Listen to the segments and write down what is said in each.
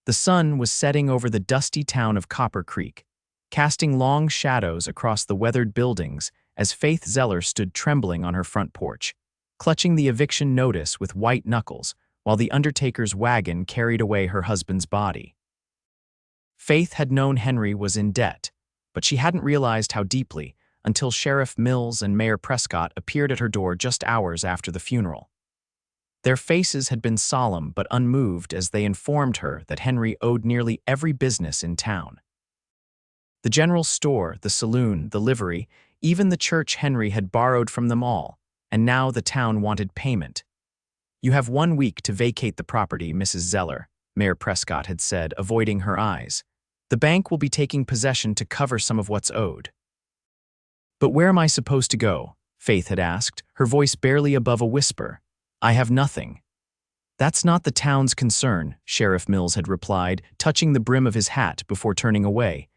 The sun was setting over the dusty town of Copper Creek, casting long shadows across the weathered buildings as Faith Zeller stood trembling on her front porch, clutching the eviction notice with white knuckles while the undertaker's wagon carried away her husband's body. Faith had known Henry was in debt, but she hadn't realized how deeply until Sheriff Mills and Mayor Prescott appeared at her door just hours after the funeral. Their faces had been solemn but unmoved as they informed her that Henry owed nearly every business in town. The general store, the saloon, the livery, even the church Henry had borrowed from them all, and now the town wanted payment. "You have 1 week to vacate the property, Mrs. Zeller," Mayor Prescott had said, avoiding her eyes. "The bank will be taking possession to cover some of what's owed." "But where am I supposed to go?" Faith had asked, her voice barely above a whisper. "I have nothing." "That's not the town's concern," Sheriff Mills had replied, touching the brim of his hat before turning away.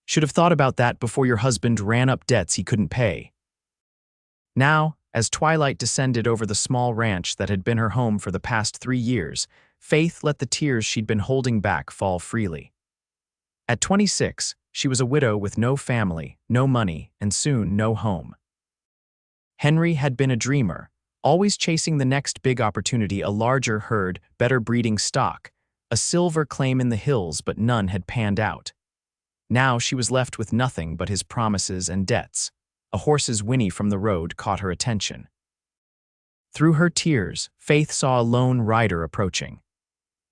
"Should have thought about that before your husband ran up debts he couldn't pay." Now, as twilight descended over the small ranch that had been her home for the past 3 years, Faith let the tears she'd been holding back fall freely. At 26, she was a widow with no family, no money, and soon no home. Henry had been a dreamer, always chasing the next big opportunity, a larger herd, better breeding stock, a silver claim in the hills, but none had panned out. Now she was left with nothing but his promises and debts. A horse's whinny from the road caught her attention. Through her tears, Faith saw a lone rider approaching.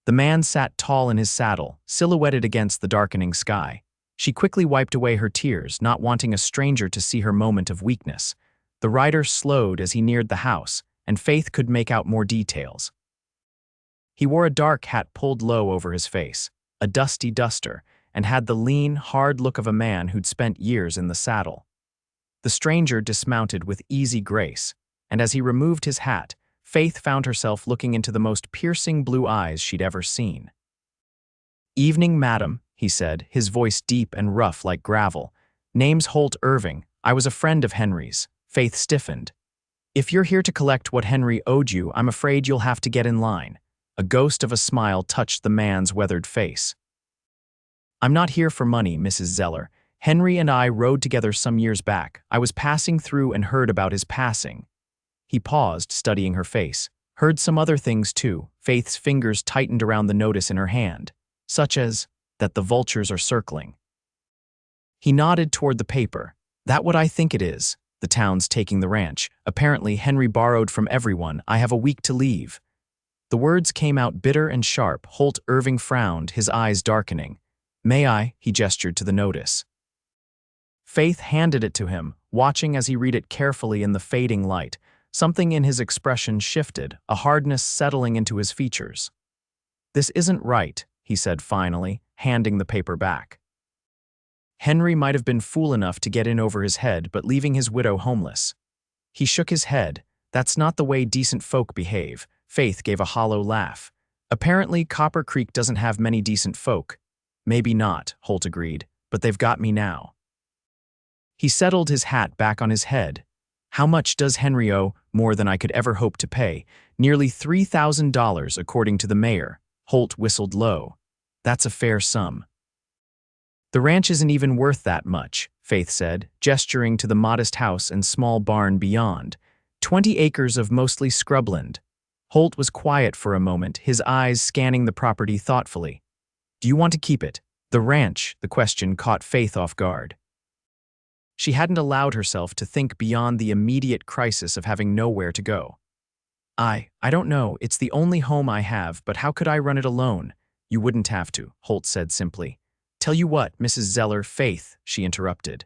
The man sat tall in his saddle, silhouetted against the darkening sky. She quickly wiped away her tears, not wanting a stranger to see her moment of weakness. The rider slowed as he neared the house, and Faith could make out more details. He wore a dark hat pulled low over his face, a dusty duster, and had the lean, hard look of a man who'd spent years in the saddle. The stranger dismounted with easy grace, and as he removed his hat, Faith found herself looking into the most piercing blue eyes she'd ever seen. "Evening, madam," he said, his voice deep and rough like gravel. "Name's Holt Irving. I was a friend of Henry's." Faith stiffened. "If you're here to collect what Henry owed you, I'm afraid you'll have to get in line." A ghost of a smile touched the man's weathered face. "I'm not here for money, Mrs. Zeller. Henry and I rode together some years back. I was passing through and heard about his passing." He paused, studying her face. "Heard some other things, too." Faith's fingers tightened around the notice in her hand, such as, "that the vultures are circling." He nodded toward the paper. "That what I think it is. The town's taking the ranch. Apparently, Henry borrowed from everyone. I have a week to leave." The words came out bitter and sharp. Holt Irving frowned, his eyes darkening. "May I?" he gestured to the notice. Faith handed it to him, watching as he read it carefully in the fading light. Something in his expression shifted, a hardness settling into his features. "This isn't right," he said finally, handing the paper back. Henry might have been fool enough to get in over his head, but leaving his widow homeless. He shook his head. "That's not the way decent folk behave." Faith gave a hollow laugh. "Apparently, Copper Creek doesn't have many decent folk." "Maybe not," Holt agreed, "but they've got me now." He settled his hat back on his head. "How much does Henry owe?" "More than I could ever hope to pay. Nearly $3,000, according to the mayor." Holt whistled low. "That's a fair sum." "The ranch isn't even worth that much," Faith said, gesturing to the modest house and small barn beyond. 20 acres of mostly scrubland. Holt was quiet for a moment, his eyes scanning the property thoughtfully. "Do you want to keep it?" "The ranch," the question caught Faith off guard. She hadn't allowed herself to think beyond the immediate crisis of having nowhere to go. I don't know, it's the only home I have, but how could I run it alone?" "You wouldn't have to," Holt said simply. "Tell you what, Mrs. Zeller." "Faith," she interrupted.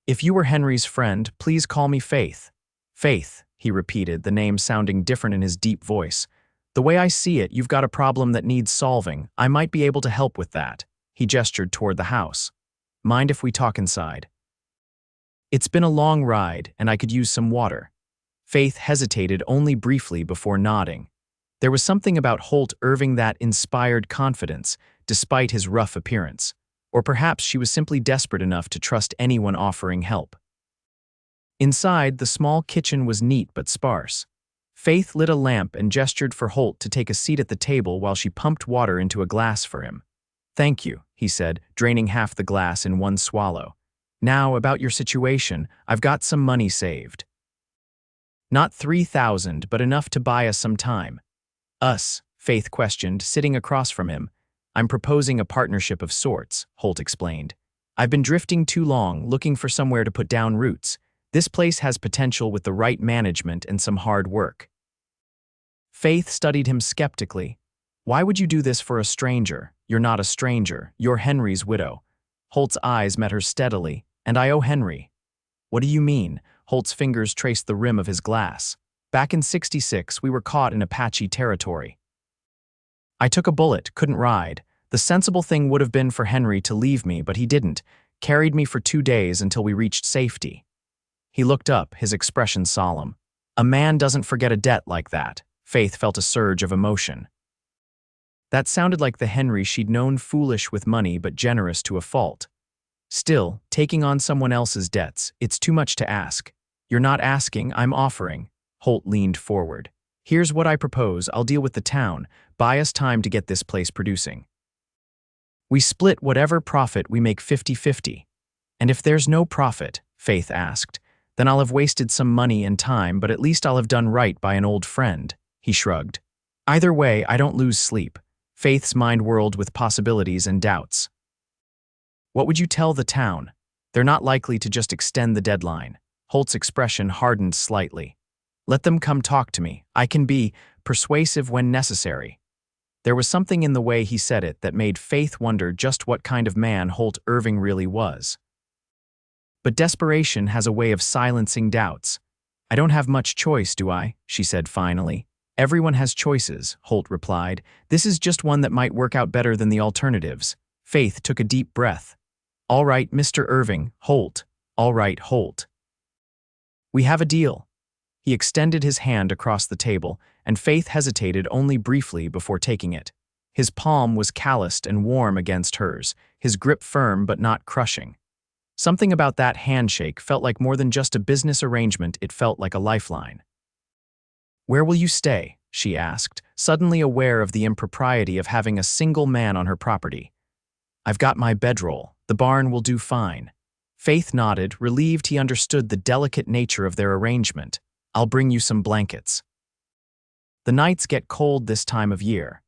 "If you were Henry's friend, please call me Faith." "Faith," he repeated, the name sounding different in his deep voice. "The way I see it, you've got a problem that needs solving. I might be able to help with that." He gestured toward the house. "Mind if we talk inside?" "It's been a long ride, and I could use some water." Faith hesitated only briefly before nodding. There was something about Holt Irving that inspired confidence, despite his rough appearance. Or perhaps she was simply desperate enough to trust anyone offering help. Inside, the small kitchen was neat but sparse. Faith lit a lamp and gestured for Holt to take a seat at the table while she pumped water into a glass for him. "Thank you," he said, draining half the glass in one swallow. "Now, about your situation, I've got some money saved. Not 3,000, but enough to buy us some time." "Us?" Faith questioned, sitting across from him. "I'm proposing a partnership of sorts," Holt explained. "I've been drifting too long, looking for somewhere to put down roots. This place has potential with the right management and some hard work." Faith studied him skeptically. "Why would you do this for a stranger? You're not a stranger. You're Henry's widow." Holt's eyes met hers steadily. "And I owe Henry." "What do you mean?" Holt's fingers traced the rim of his glass. "Back in '66, we were caught in Apache territory. I took a bullet, couldn't ride. The sensible thing would have been for Henry to leave me, but he didn't. Carried me for 2 days until we reached safety." He looked up, his expression solemn. "A man doesn't forget a debt like that." Faith felt a surge of emotion. That sounded like the Henry she'd known, foolish with money but generous to a fault. Still, taking on someone else's debts, it's too much to ask. "You're not asking, I'm offering." Holt leaned forward. "Here's what I propose. I'll deal with the town. Buy us time to get this place producing. We split whatever profit we make 50-50. "And if there's no profit," Faith asked, "then I'll have wasted some money and time, but at least I'll have done right by an old friend." He shrugged. "Either way, I don't lose sleep." Faith's mind whirled with possibilities and doubts. "What would you tell the town? They're not likely to just extend the deadline." Holt's expression hardened slightly. "Let them come talk to me. I can be persuasive when necessary." There was something in the way he said it that made Faith wonder just what kind of man Holt Irving really was. But desperation has a way of silencing doubts. "I don't have much choice, do I?" she said finally. "Everyone has choices," Holt replied. "This is just one that might work out better than the alternatives." Faith took a deep breath. "All right, Mr. Irving, Holt. All right, Holt. We have a deal." He extended his hand across the table, and Faith hesitated only briefly before taking it. His palm was calloused and warm against hers, his grip firm but not crushing. Something about that handshake felt like more than just a business arrangement, it felt like a lifeline. "Where will you stay?" she asked, suddenly aware of the impropriety of having a single man on her property. "I've got my bedroll. The barn will do fine." Faith nodded, relieved he understood the delicate nature of their arrangement. "I'll bring you some blankets. The nights get cold this time of year."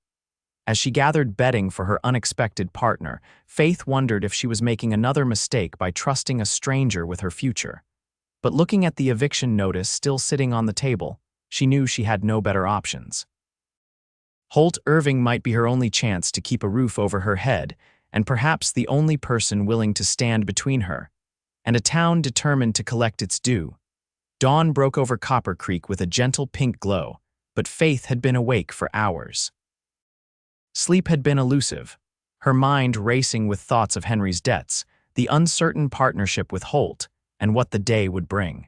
As she gathered bedding for her unexpected partner, Faith wondered if she was making another mistake by trusting a stranger with her future. But looking at the eviction notice still sitting on the table, she knew she had no better options. Holt Irving might be her only chance to keep a roof over her head, and perhaps the only person willing to stand between her, and a town determined to collect its due. Dawn broke over Copper Creek with a gentle pink glow, but Faith had been awake for hours. Sleep had been elusive, her mind racing with thoughts of Henry's debts, the uncertain partnership with Holt, and what the day would bring.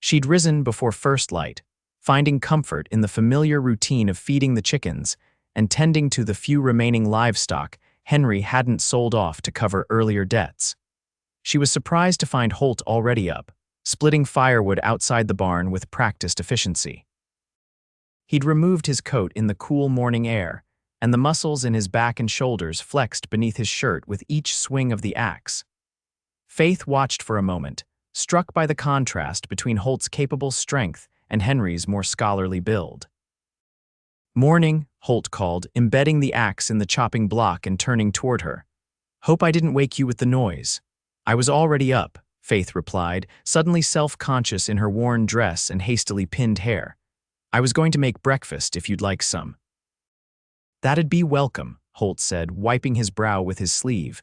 She'd risen before first light, finding comfort in the familiar routine of feeding the chickens and tending to the few remaining livestock Henry hadn't sold off to cover earlier debts. She was surprised to find Holt already up, splitting firewood outside the barn with practiced efficiency. He'd removed his coat in the cool morning air, and the muscles in his back and shoulders flexed beneath his shirt with each swing of the axe. Faith watched for a moment, struck by the contrast between Holt's capable strength and Henry's more scholarly build. "Morning," Holt called, embedding the axe in the chopping block and turning toward her. "Hope I didn't wake you with the noise." "I was already up," Faith replied, suddenly self-conscious in her worn dress and hastily pinned hair. "I was going to make breakfast if you'd like some." "That'd be welcome," Holt said, wiping his brow with his sleeve.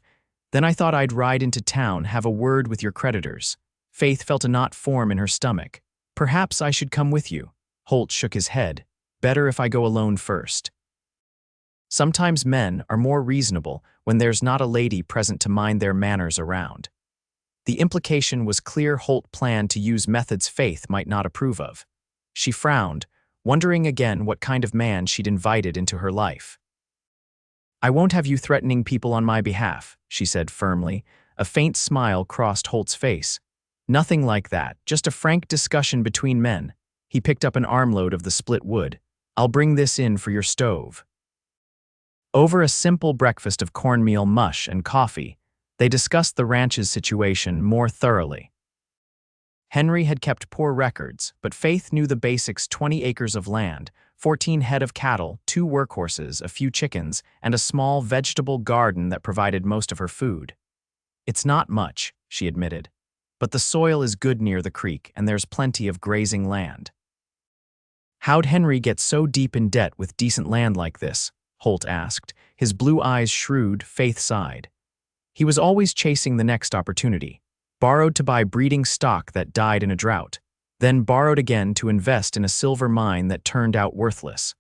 "Then I thought I'd ride into town, have a word with your creditors." Faith felt a knot form in her stomach. "Perhaps I should come with you." Holt shook his head. "Better if I go alone first." Sometimes men are more reasonable when there's not a lady present to mind their manners around. The implication was clear. Holt planned to use methods Faith might not approve of. She frowned, wondering again what kind of man she'd invited into her life. "I won't have you threatening people on my behalf," she said firmly. A faint smile crossed Holt's face. "Nothing like that, just a frank discussion between men. He picked up an armload of the split wood. "I'll bring this in for your stove." Over a simple breakfast of cornmeal mush and coffee, they discussed the ranch's situation more thoroughly. Henry had kept poor records, but Faith knew the basics: 20 acres of land, 14 head of cattle, 2 workhorses, a few chickens, and a small vegetable garden that provided most of her food. "It's not much," she admitted, "but the soil is good near the creek and there's plenty of grazing land." "How'd Henry get so deep in debt with decent land like this?" Holt asked, his blue eyes shrewd. Faith sighed. "He was always chasing the next opportunity. Borrowed to buy breeding stock that died in a drought, then borrowed again to invest in a silver mine that turned out worthless.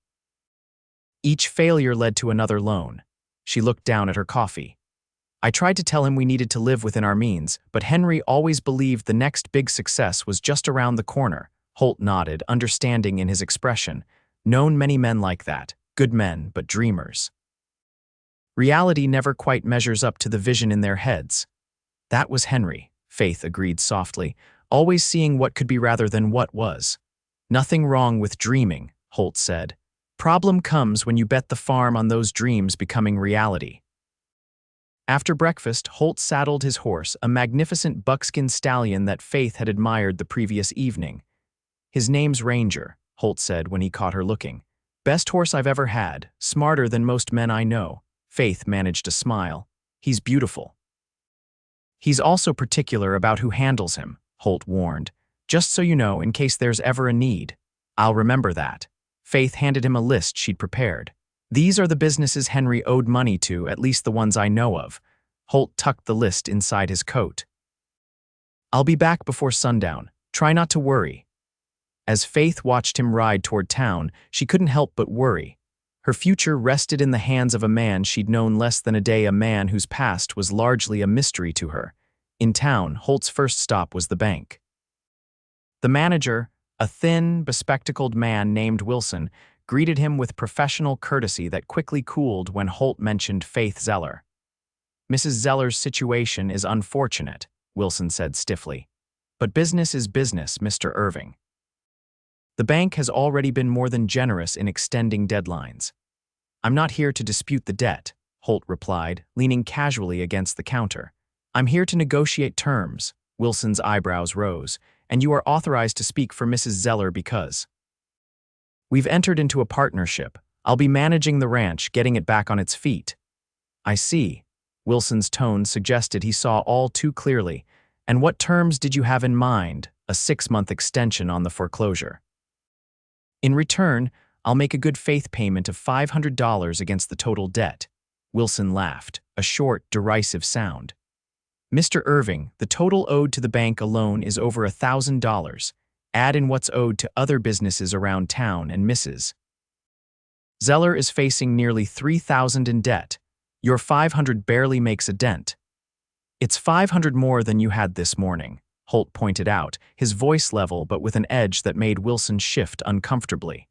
Each failure led to another loan." She looked down at her coffee. "I tried to tell him we needed to live within our means, but Henry always believed the next big success was just around the corner." Holt nodded, understanding in his expression. "Known many men like that, good men, but dreamers. Reality never quite measures up to the vision in their heads." "That was Henry," Faith agreed softly, "always seeing what could be rather than what was." "Nothing wrong with dreaming," Holt said. "Problem comes when you bet the farm on those dreams becoming reality." After breakfast, Holt saddled his horse, a magnificent buckskin stallion that Faith had admired the previous evening. "His name's Ranger," Holt said when he caught her looking. "Best horse I've ever had, smarter than most men I know." Faith managed a smile. "He's beautiful." "He's also particular about who handles him," Holt warned. "Just so you know, in case there's ever a need." "I'll remember that." Faith handed him a list she'd prepared. "These are the businesses Henry owed money to, at least the ones I know of." Holt tucked the list inside his coat. "I'll be back before sundown. Try not to worry." As Faith watched him ride toward town, she couldn't help but worry. Her future rested in the hands of a man she'd known less than a day, a man whose past was largely a mystery to her. In town, Holt's first stop was the bank. The manager, a thin, bespectacled man named Wilson, greeted him with professional courtesy that quickly cooled when Holt mentioned Faith Zeller. "Mrs. Zeller's situation is unfortunate," Wilson said stiffly. "But business is business, Mr. Irving. The bank has already been more than generous in extending deadlines." "I'm not here to dispute the debt," Holt replied, leaning casually against the counter. "I'm here to negotiate terms." Wilson's eyebrows rose. "And you are authorized to speak for Mrs. Zeller because we've entered into a partnership. I'll be managing the ranch, getting it back on its feet." "I see." Wilson's tone suggested he saw all too clearly. "And what terms did you have in mind?" "A 6-month extension on the foreclosure. In return, I'll make a good faith payment of $500 against the total debt." Wilson laughed, a short, derisive sound. "Mr. Irving, the total owed to the bank alone is over $1,000. Add in what's owed to other businesses around town and Mrs. Zeller is facing nearly $3,000 in debt. Your $500 barely makes a dent." "It's $500 more than you had this morning," Holt pointed out, his voice level but with an edge that made Wilson shift uncomfortably.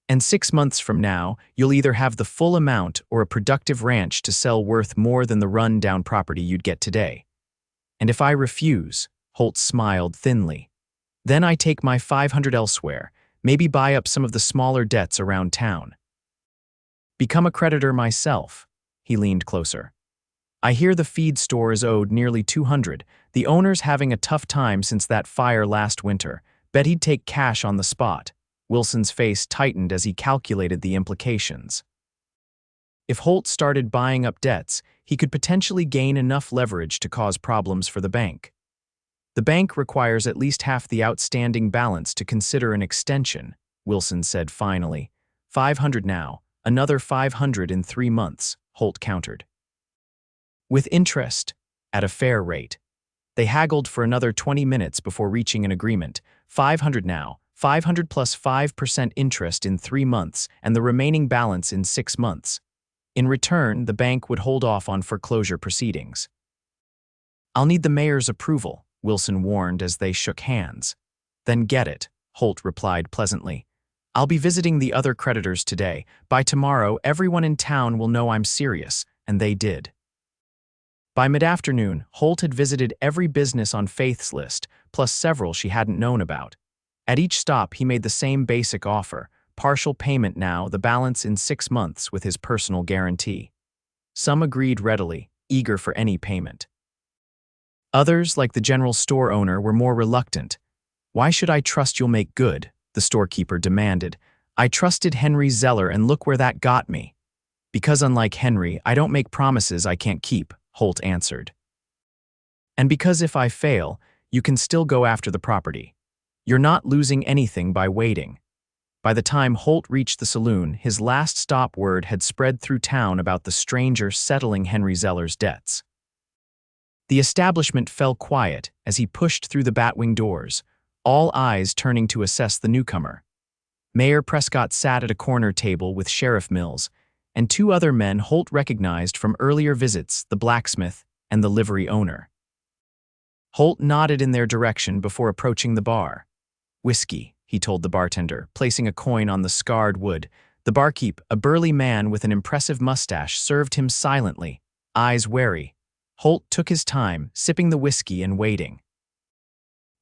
"And 6 months from now, you'll either have the full amount or a productive ranch to sell worth more than the run-down property you'd get today." "And if I refuse?" Holt smiled thinly. "Then I take my $500 elsewhere, maybe buy up some of the smaller debts around town. Become a creditor myself." He leaned closer. "I hear the feed store is owed nearly $200. The owner's having a tough time since that fire last winter. Bet he'd take cash on the spot." Wilson's face tightened as he calculated the implications. If Holt started buying up debts, he could potentially gain enough leverage to cause problems for the bank. "The bank requires at least half the outstanding balance to consider an extension," Wilson said finally. $500 now, another $500 in 3 months, Holt countered. "With interest, at a fair rate." They haggled for another 20 minutes before reaching an agreement. $500 now, $500 plus 5% interest in 3 months, and the remaining balance in 6 months. In return, the bank would hold off on foreclosure proceedings. "I'll need the mayor's approval," Wilson warned as they shook hands. "Then get it," Holt replied pleasantly. "I'll be visiting the other creditors today. By tomorrow, everyone in town will know I'm serious," and they did. By mid-afternoon, Holt had visited every business on Faith's list, plus several she hadn't known about. At each stop, he made the same basic offer, partial payment now, the balance in 6 months with his personal guarantee. Some agreed readily, eager for any payment. Others, like the general store owner, were more reluctant. "Why should I trust you'll make good?" the storekeeper demanded. "I trusted Henry Zeller, and look where that got me." "Because unlike Henry, I don't make promises I can't keep," Holt answered. "And because if I fail, you can still go after the property. You're not losing anything by waiting." By the time Holt reached the saloon, his last stop word had spread through town about the stranger settling Henry Zeller's debts. The establishment fell quiet as he pushed through the batwing doors, all eyes turning to assess the newcomer. Mayor Prescott sat at a corner table with Sheriff Mills, and 2 other men Holt recognized from earlier visits, the blacksmith and the livery owner. Holt nodded in their direction before approaching the bar. "Whiskey," he told the bartender, placing a coin on the scarred wood. The barkeep, a burly man with an impressive mustache, served him silently, eyes wary. Holt took his time, sipping the whiskey and waiting.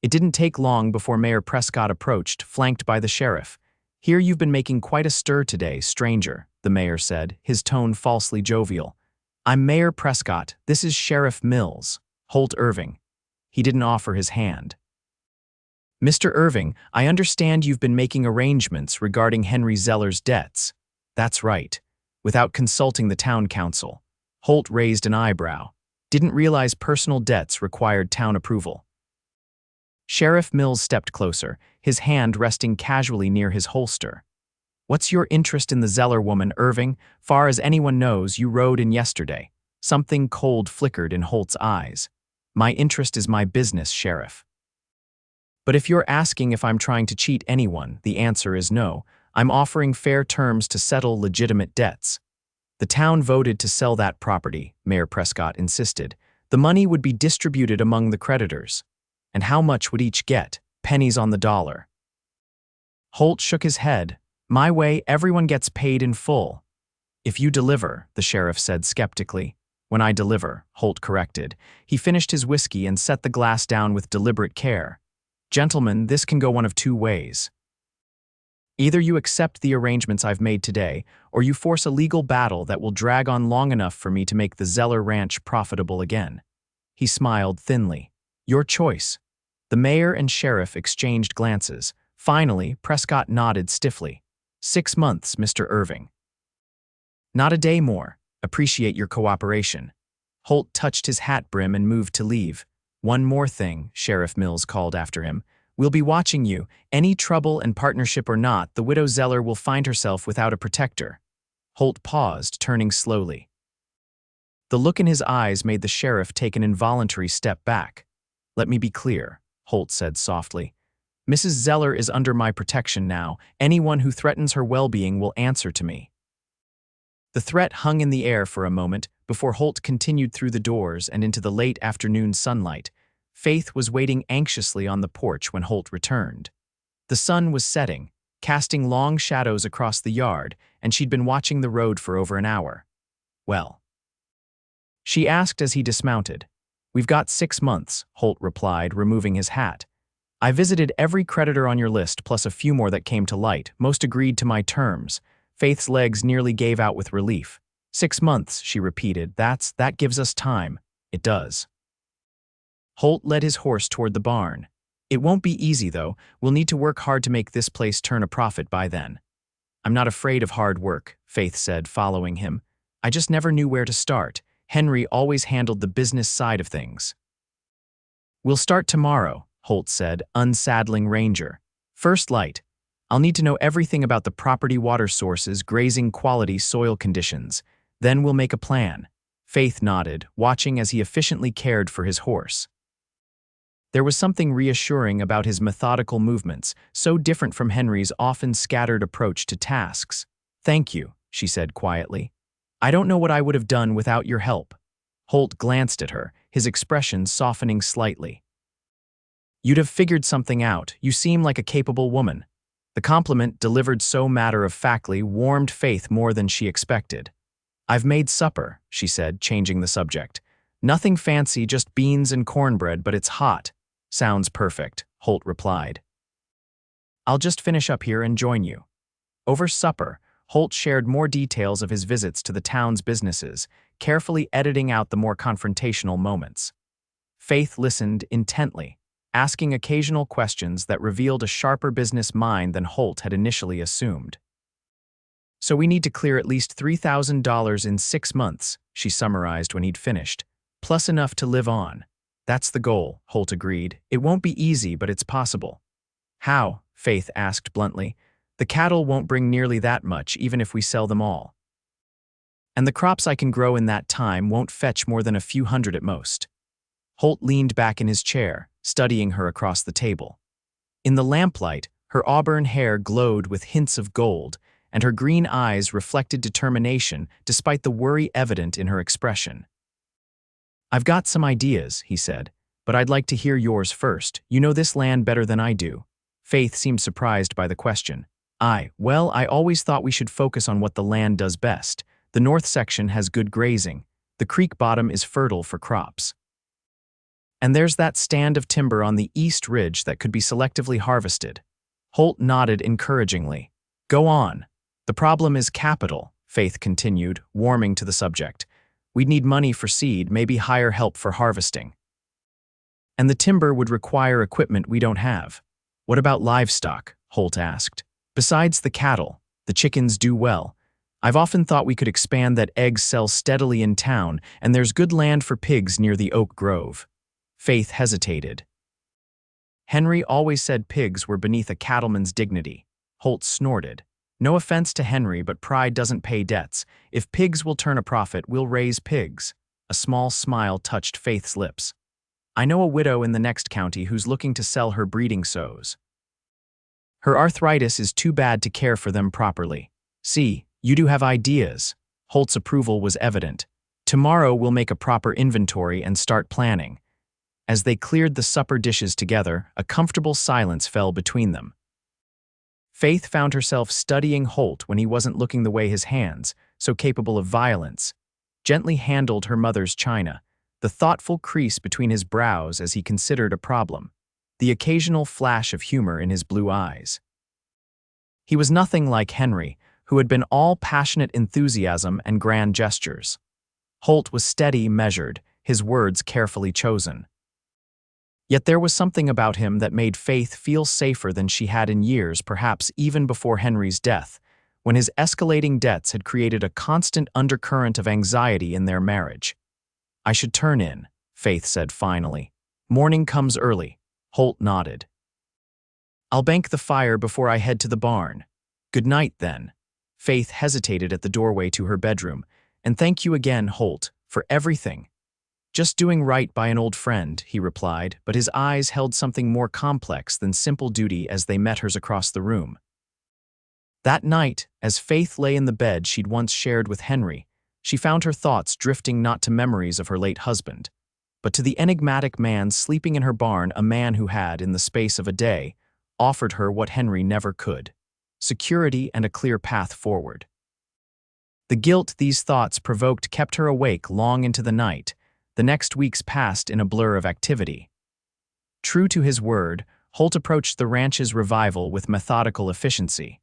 It didn't take long before Mayor Prescott approached, flanked by the sheriff. "Hear you've been making quite a stir today, stranger," the mayor said, his tone falsely jovial. "I'm Mayor Prescott. This is Sheriff Mills, Holt Irving." He didn't offer his hand. "Mr. Irving, I understand you've been making arrangements regarding Henry Zeller's debts." "That's right." Without consulting the town council. Holt raised an eyebrow. Didn't realize personal debts required town approval. Sheriff Mills stepped closer, his hand resting casually near his holster. "What's your interest in the Zeller woman, Irving? Far as anyone knows, you rode in yesterday." Something cold flickered in Holt's eyes. "My interest is my business, Sheriff." "But if you're asking if I'm trying to cheat anyone, the answer is no. I'm offering fair terms to settle legitimate debts." "The town voted to sell that property," Mayor Prescott insisted. "The money would be distributed among the creditors." "And how much would each get? Pennies on the dollar." Holt shook his head. "My way, everyone gets paid in full." "If you deliver," the sheriff said skeptically. "When I deliver," Holt corrected. He finished his whiskey and set the glass down with deliberate care. "Gentlemen, this can go one of 2 ways. Either you accept the arrangements I've made today, or you force a legal battle that will drag on long enough for me to make the Zeller Ranch profitable again." He smiled thinly. "Your choice." The mayor and sheriff exchanged glances. Finally, Prescott nodded stiffly. 6 months, Mr. Irving." "Not a day more. Appreciate your cooperation." Holt touched his hat brim and moved to leave. "One more thing," Sheriff Mills called after him. "We'll be watching you. Any trouble, and partnership or not, the widow Zeller will find herself without a protector." Holt paused, turning slowly. The look in his eyes made the sheriff take an involuntary step back. "Let me be clear," Holt said softly. "Mrs. Zeller is under my protection now. Anyone who threatens her well-being will answer to me." The threat hung in the air for a moment before Holt continued through the doors and into the late afternoon sunlight. Faith was waiting anxiously on the porch when Holt returned. The sun was setting, casting long shadows across the yard, and she'd been watching the road for over an hour. "Well?" she asked as he dismounted. "We've got 6 months, Holt replied, removing his hat. "I visited every creditor on your list, plus a few more that came to light. Most agreed to my terms." Faith's legs nearly gave out with relief. 6 months, she repeated. That gives us time." "It does." Holt led his horse toward the barn. "It won't be easy, though. We'll need to work hard to make this place turn a profit by then." "I'm not afraid of hard work," Faith said, following him. "I just never knew where to start. Henry always handled the business side of things." "We'll start tomorrow," Holt said, unsaddling Ranger. "First light. I'll need to know everything about the property, water sources, grazing quality, soil conditions. Then we'll make a plan." Faith nodded, watching as he efficiently cared for his horse. There was something reassuring about his methodical movements, so different from Henry's often scattered approach to tasks. "Thank you," she said quietly. "I don't know what I would have done without your help." Holt glanced at her, his expression softening slightly. "You'd have figured something out. You seem like a capable woman." The compliment, delivered so matter-of-factly, warmed Faith more than she expected. "I've made supper," she said, changing the subject. "Nothing fancy, just beans and cornbread, but it's hot." "Sounds perfect," Holt replied. I'll just finish up here and join you." Over supper, Holt shared more details of his visits to the town's businesses, carefully editing out the more confrontational moments. Faith listened intently, asking occasional questions that revealed a sharper business mind than Holt had initially assumed. "So we need to clear at least $3,000 in 6 months," she summarized when he'd finished, "plus enough to live on." "That's the goal," Holt agreed. "It won't be easy, but it's possible." "How?" Faith asked bluntly. "The cattle won't bring nearly that much, even if we sell them all. And the crops I can grow in that time won't fetch more than a few hundred at most." Holt leaned back in his chair, studying her across the table. In the lamplight, her auburn hair glowed with hints of gold, and her green eyes reflected determination despite the worry evident in her expression. "I've got some ideas," he said, "but I'd like to hear yours first. You know this land better than I do." Faith seemed surprised by the question. Well, I always thought we should focus on what the land does best. The north section has good grazing. The creek bottom is fertile for crops. And there's that stand of timber on the east ridge that could be selectively harvested." Holt nodded encouragingly. "Go on." "The problem is capital," Faith continued, warming to the subject. "We'd need money for seed, maybe hire help for harvesting. And the timber would require equipment we don't have." "What about livestock?" Holt asked. "Besides the cattle, the chickens do well. I've often thought we could expand that eggs sell steadily in town, and there's good land for pigs near the oak grove." Faith hesitated. "Henry always said pigs were beneath a cattleman's dignity." Holt snorted. "No offense to Henry, but pride doesn't pay debts. If pigs will turn a profit, we'll raise pigs." A small smile touched Faith's lips. "I know a widow in the next county who's looking to sell her breeding sows. Her arthritis is too bad to care for them properly. See, you do have ideas." Holt's approval was evident. "Tomorrow we'll make a proper inventory and start planning." As they cleared the supper dishes together, a comfortable silence fell between them. Faith found herself studying Holt when he wasn't looking the way his hands, so capable of violence, gently handled her mother's china, the thoughtful crease between his brows as he considered a problem, the occasional flash of humor in his blue eyes. He was nothing like Henry, who had been all passionate enthusiasm and grand gestures. Holt was steady, measured, his words carefully chosen. Yet there was something about him that made Faith feel safer than she had in years, perhaps even before Henry's death, when his escalating debts had created a constant undercurrent of anxiety in their marriage. "I should turn in," Faith said finally. "Morning comes early." Holt nodded. "I'll bank the fire before I head to the barn." "Good night, then." Faith hesitated at the doorway to her bedroom. "And thank you again, Holt, for everything." "Just doing right by an old friend," he replied, but his eyes held something more complex than simple duty as they met hers across the room. That night, as Faith lay in the bed she'd once shared with Henry, she found her thoughts drifting not to memories of her late husband, but to the enigmatic man sleeping in her barn, a man who had, in the space of a day, offered her what Henry never could: security and a clear path forward. The guilt these thoughts provoked kept her awake long into the night. The next weeks passed in a blur of activity. True to his word, Holt approached the ranch's revival with methodical efficiency.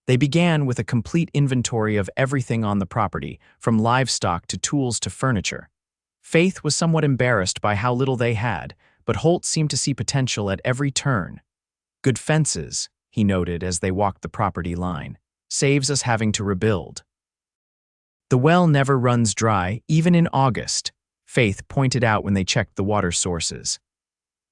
They began with a complete inventory of everything on the property, from livestock to tools to furniture. Faith was somewhat embarrassed by how little they had, but Holt seemed to see potential at every turn. "Good fences," he noted as they walked the property line, "saves us having to rebuild. The well never runs dry, even in August," Faith pointed out when they checked the water sources.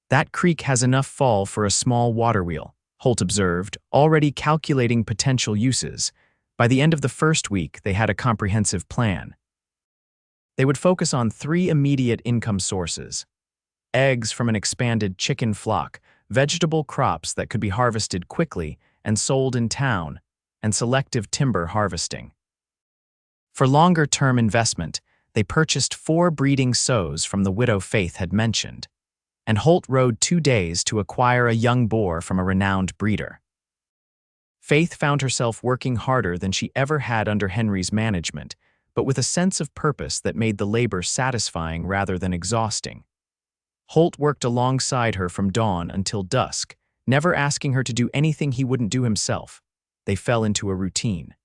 "That creek has enough fall for a small water wheel," Holt observed, already calculating potential uses. By the end of the first week, they had a comprehensive plan. They would focus on 3 immediate income sources: eggs from an expanded chicken flock, vegetable crops that could be harvested quickly and sold in town, and selective timber harvesting. For longer-term investment, they purchased 4 breeding sows from the widow Faith had mentioned, and Holt rode 2 days to acquire a young boar from a renowned breeder. Faith found herself working harder than she ever had under Henry's management, but with a sense of purpose that made the labor satisfying rather than exhausting. Holt worked alongside her from dawn until dusk, never asking her to do anything he wouldn't do himself. They fell into a routine.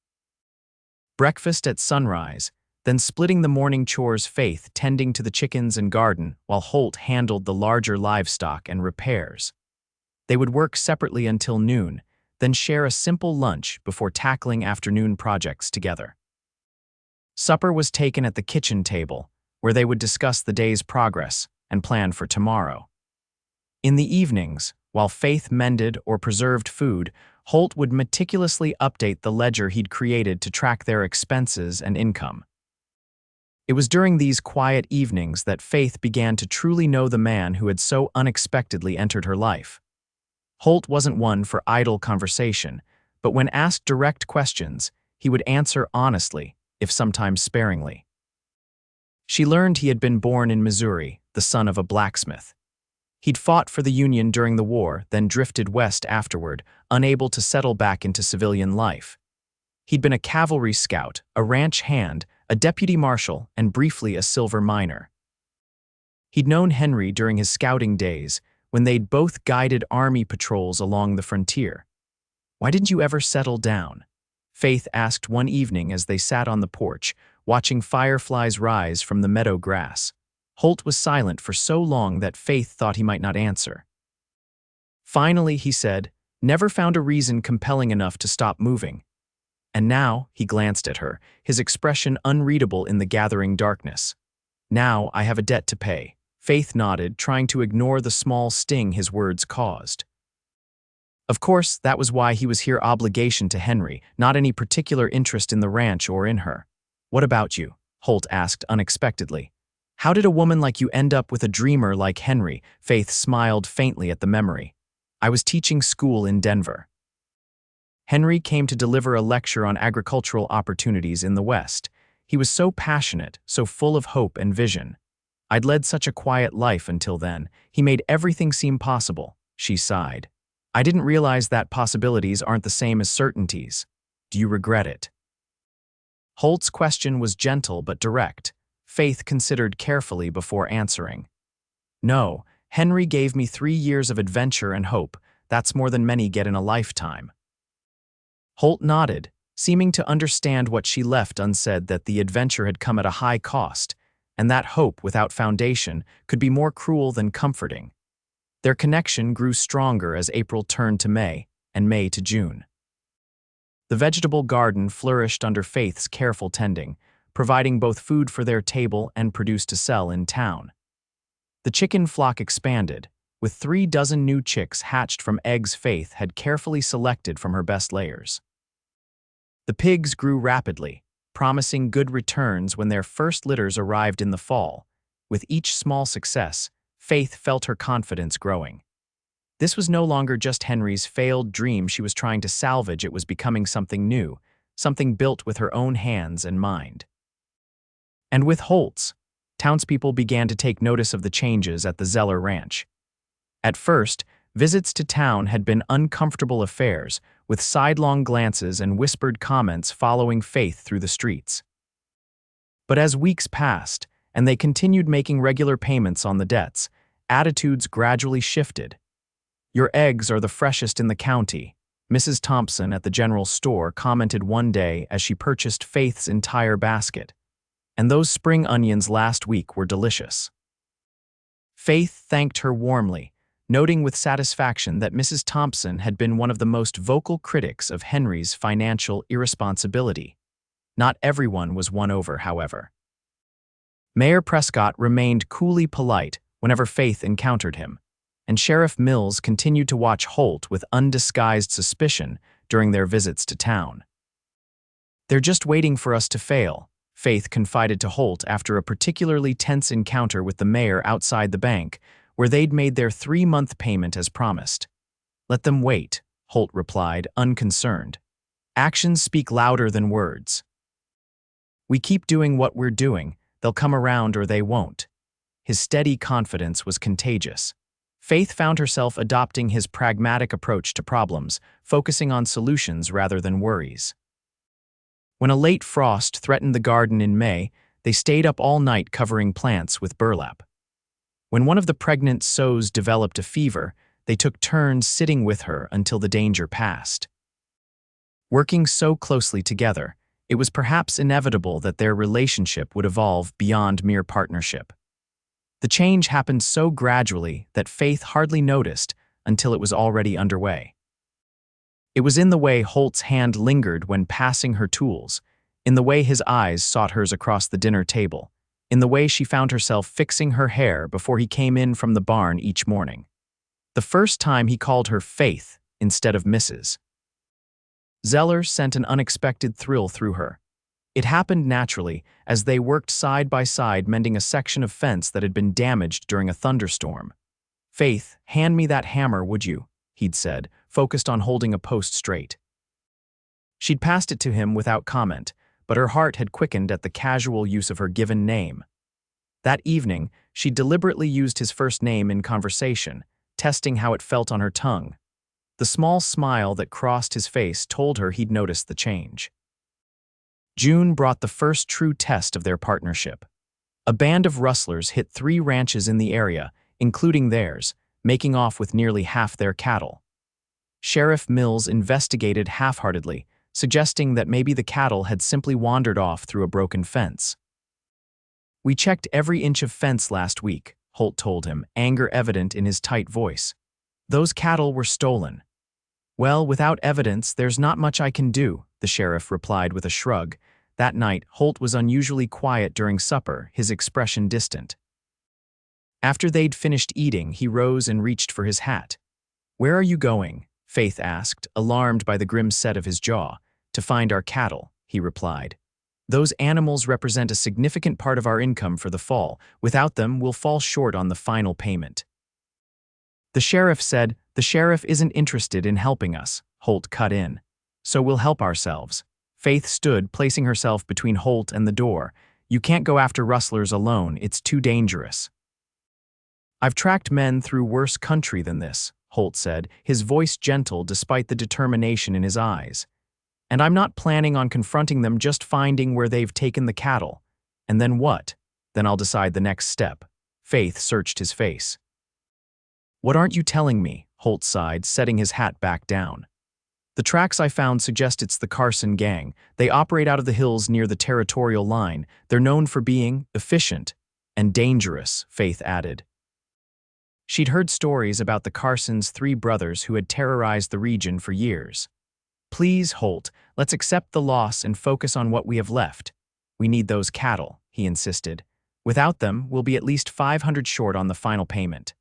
Breakfast at sunrise, then splitting the morning chores, Faith tending to the chickens and garden while Holt handled the larger livestock and repairs. They would work separately until noon, then share a simple lunch before tackling afternoon projects together. Supper was taken at the kitchen table, where they would discuss the day's progress and plan for tomorrow. In the evenings, while Faith mended or preserved food, Holt would meticulously update the ledger he'd created to track their expenses and income. It was during these quiet evenings that Faith began to truly know the man who had so unexpectedly entered her life. Holt wasn't one for idle conversation, but when asked direct questions, he would answer honestly, if sometimes sparingly. She learned he had been born in Missouri, the son of a blacksmith. He'd fought for the Union during the war, then drifted west afterward, unable to settle back into civilian life. He'd been a cavalry scout, a ranch hand, a deputy marshal, and briefly a silver miner. He'd known Henry during his scouting days, when they'd both guided army patrols along the frontier. "Why didn't you ever settle down?" Faith asked one evening as they sat on the porch, watching fireflies rise from the meadow grass. Holt was silent for so long that Faith thought he might not answer. Finally, he said, "Never found a reason compelling enough to stop moving." And now, he glanced at her, his expression unreadable in the gathering darkness. "Now I have a debt to pay." Faith nodded, trying to ignore the small sting his words caused. Of course, that was why he was here, obligation to Henry, not any particular interest in the ranch or in her. "What about you?" Holt asked unexpectedly. "How did a woman like you end up with a dreamer like Henry?" Faith smiled faintly at the memory. "I was teaching school in Denver. Henry came to deliver a lecture on agricultural opportunities in the West. He was so passionate, so full of hope and vision. I'd led such a quiet life until then. He made everything seem possible," she sighed. "I didn't realize that possibilities aren't the same as certainties. Do you regret it?" Holt's question was gentle but direct. Faith considered carefully before answering. "No, Henry gave me 3 years of adventure and hope. That's more than many get in a lifetime." Holt nodded, seeming to understand what she left unsaid, that the adventure had come at a high cost, and that hope without foundation could be more cruel than comforting. Their connection grew stronger as April turned to May, and May to June. The vegetable garden flourished under Faith's careful tending, providing both food for their table and produce to sell in town. The chicken flock expanded, with 3 dozen new chicks hatched from eggs Faith had carefully selected from her best layers. The pigs grew rapidly, promising good returns when their first litters arrived in the fall. With each small success, Faith felt her confidence growing. This was no longer just Henry's failed dream she was trying to salvage, it was becoming something new, something built with her own hands and mind. And with Holt's, townspeople began to take notice of the changes at the Zeller ranch. At first, visits to town had been uncomfortable affairs, with sidelong glances and whispered comments following Faith through the streets. But as weeks passed, and they continued making regular payments on the debts, attitudes gradually shifted. "Your eggs are the freshest in the county," Mrs. Thompson at the general store commented one day as she purchased Faith's entire basket. "And those spring onions last week were delicious." Faith thanked her warmly, noting with satisfaction that Mrs. Thompson had been one of the most vocal critics of Henry's financial irresponsibility. Not everyone was won over, however. Mayor Prescott remained coolly polite whenever Faith encountered him, and Sheriff Mills continued to watch Holt with undisguised suspicion during their visits to town. "They're just waiting for us to fail," Faith confided to Holt after a particularly tense encounter with the mayor outside the bank, where they'd made their 3-month payment as promised. "Let them wait," Holt replied, unconcerned. "Actions speak louder than words. We keep doing what we're doing, they'll come around or they won't." His steady confidence was contagious. Faith found herself adopting his pragmatic approach to problems, focusing on solutions rather than worries. When a late frost threatened the garden in May, they stayed up all night covering plants with burlap. When one of the pregnant sows developed a fever, They took turns sitting with her until the danger passed. Working so closely together, it was perhaps inevitable that their relationship would evolve beyond mere partnership. The change happened so gradually that Faith hardly noticed until it was already underway. It was in the way Holt's hand lingered when passing her tools, in the way his eyes sought hers across the dinner table, in the way she found herself fixing her hair before he came in from the barn each morning. The first time he called her Faith instead of Mrs. Zeller sent an unexpected thrill through her. It happened naturally as they worked side by side mending a section of fence that had been damaged during a thunderstorm. "Faith, hand me that hammer, would you?" he'd said, focused on holding a post straight. She'd passed it to him without comment, but her heart had quickened at the casual use of her given name. That evening, she deliberately used his first name in conversation, testing how it felt on her tongue. The small smile that crossed his face told her he'd noticed the change. June brought the first true test of their partnership. A band of rustlers hit 3 ranches in the area, including theirs, making off with nearly half their cattle. Sheriff Mills investigated half-heartedly, suggesting that maybe the cattle had simply wandered off through a broken fence. "We checked every inch of fence last week," Holt told him, anger evident in his tight voice. "Those cattle were stolen." "Well, without evidence, there's not much I can do," the sheriff replied with a shrug. That night, Holt was unusually quiet during supper, his expression distant. After they'd finished eating, he rose and reached for his hat. "Where are you going?" Faith asked, alarmed by the grim set of his jaw. "To find our cattle," he replied. "Those animals represent a significant part of our income for the fall. Without them, we'll fall short on the final payment." The sheriff said, "The sheriff isn't interested in helping us," Holt cut in. "So we'll help ourselves." Faith stood, placing herself between Holt and the door. "You can't go after rustlers alone, it's too dangerous." "I've tracked men through worse country than this," Holt said, his voice gentle despite the determination in his eyes. "And I'm not planning on confronting them, just finding where they've taken the cattle. And then what? Then I'll decide the next step." Faith searched his face. "What aren't you telling me?" Holt sighed, setting his hat back down. "The tracks I found suggest it's the Carson gang. They operate out of the hills near the territorial line. They're known for being efficient and dangerous," Faith added. She'd heard stories about the Carsons' 3 brothers who had terrorized the region for years. "Please, Holt, let's accept the loss and focus on what we have left. We need those cattle," he insisted. "Without them, we'll be at least 500 short on the final payment."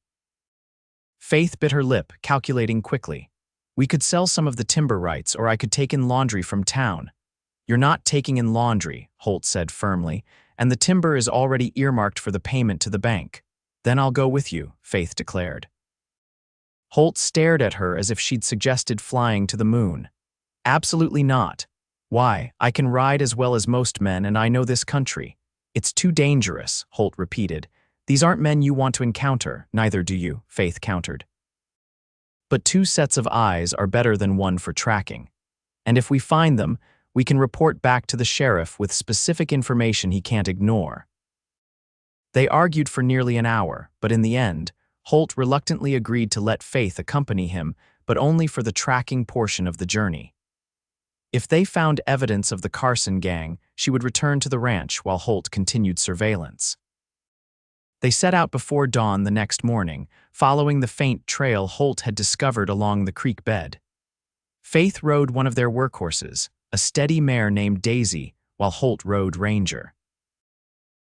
Faith bit her lip, calculating quickly. "We could sell some of the timber rights, or I could take in laundry from town." "You're not taking in laundry," Holt said firmly, "and the timber is already earmarked for the payment to the bank." "Then I'll go with you," Faith declared. Holt stared at her as if she'd suggested flying to the moon. "Absolutely not. Why, I can ride as well as most men, and I know this country." "It's too dangerous," Holt repeated. "These aren't men you want to encounter." "Neither do you," Faith countered. "But 2 sets of eyes are better than 1 for tracking. And if we find them, we can report back to the sheriff with specific information he can't ignore." They argued for nearly an hour, but in the end, Holt reluctantly agreed to let Faith accompany him, but only for the tracking portion of the journey. If they found evidence of the Carson gang, she would return to the ranch while Holt continued surveillance. They set out before dawn the next morning, following the faint trail Holt had discovered along the creek bed. Faith rode one of their workhorses, a steady mare named Daisy, while Holt rode Ranger.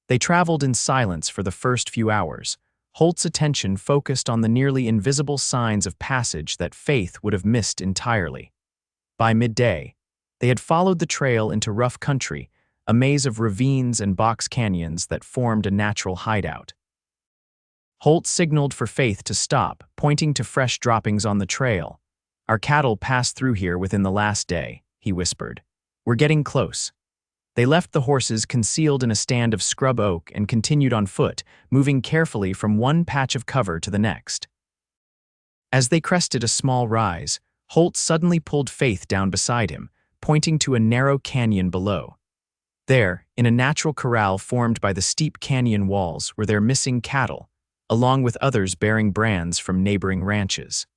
They traveled in silence for the first few hours, Holt's attention focused on the nearly invisible signs of passage that Faith would have missed entirely. By midday, they had followed the trail into rough country, a maze of ravines and box canyons that formed a natural hideout. Holt signaled for Faith to stop, pointing to fresh droppings on the trail. "Our cattle passed through here within the last day," he whispered. "We're getting close." They left the horses concealed in a stand of scrub oak and continued on foot, moving carefully from one patch of cover to the next. As they crested a small rise, Holt suddenly pulled Faith down beside him, pointing to a narrow canyon below. There, in a natural corral formed by the steep canyon walls, were their missing cattle, along with others bearing brands from neighboring ranches.